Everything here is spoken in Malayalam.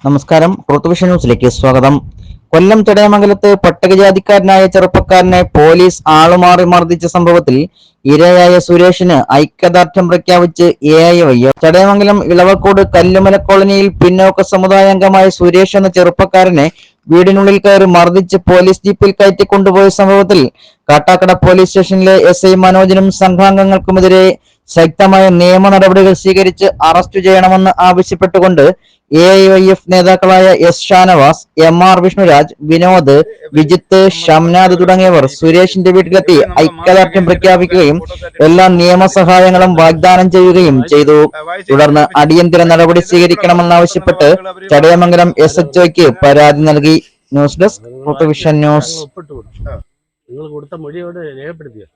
നമസ്കാരം. ട്രൂത്ത് ന്യൂസിലേക്ക് സ്വാഗതം. കൊല്ലം ചടയമംഗലത്ത് പട്ടികജാതിക്കാരനായ ചെറുപ്പക്കാരനെ പോലീസ് ആളുമാറി മർദ്ദിച്ച സംഭവത്തിൽ ഇരയായ സുരേഷിന് ഐക്യദാർഢ്യം പ്രഖ്യാപിച്ച് AIYF. ചടയമംഗലം ഇളവക്കോട് കല്ലുമല കോളനിയിൽ പിന്നോക്ക സമുദായാംഗമായ സുരേഷ് എന്ന ചെറുപ്പക്കാരനെ വീടിനുള്ളിൽ കയറി മർദ്ദിച്ച് പോലീസ് ജീപ്പിൽ കയറ്റിക്കൊണ്ടുപോയ സംഭവത്തിൽ കാട്ടാക്കട പോലീസ് സ്റ്റേഷനിലെ SI മനോജിനും സംഘാംഗങ്ങൾക്കുമെതിരെ ശക്തമായ നിയമ നടപടികൾ സ്വീകരിച്ച് അറസ്റ്റ് ചെയ്യണമെന്ന് ആവശ്യപ്പെട്ടുകൊണ്ട് AIYF നേതാക്കളായ S ഷാനവാസ്, MR വിഷ്ണുരാജ്, വിനോദ്, വിജിത്ത്, ഷംനാദ് തുടങ്ങിയവർ സുരേഷിന്റെ വീട്ടിലെത്തി ഐക്യദാർഢ്യം പ്രഖ്യാപിക്കുകയും എല്ലാ നിയമസഹായങ്ങളും വാഗ്ദാനം ചെയ്യുകയും ചെയ്തു. തുടർന്ന് അടിയന്തര നടപടി സ്വീകരിക്കണമെന്നാവശ്യപ്പെട്ട് ചടയമംഗലം SHOയ്ക്ക് പരാതി നൽകി. News desk truth vision news. നിങ്ങൾ കൊടുത്ത മൊഴിയോട് രേഖപ്പെടുത്തിയോ?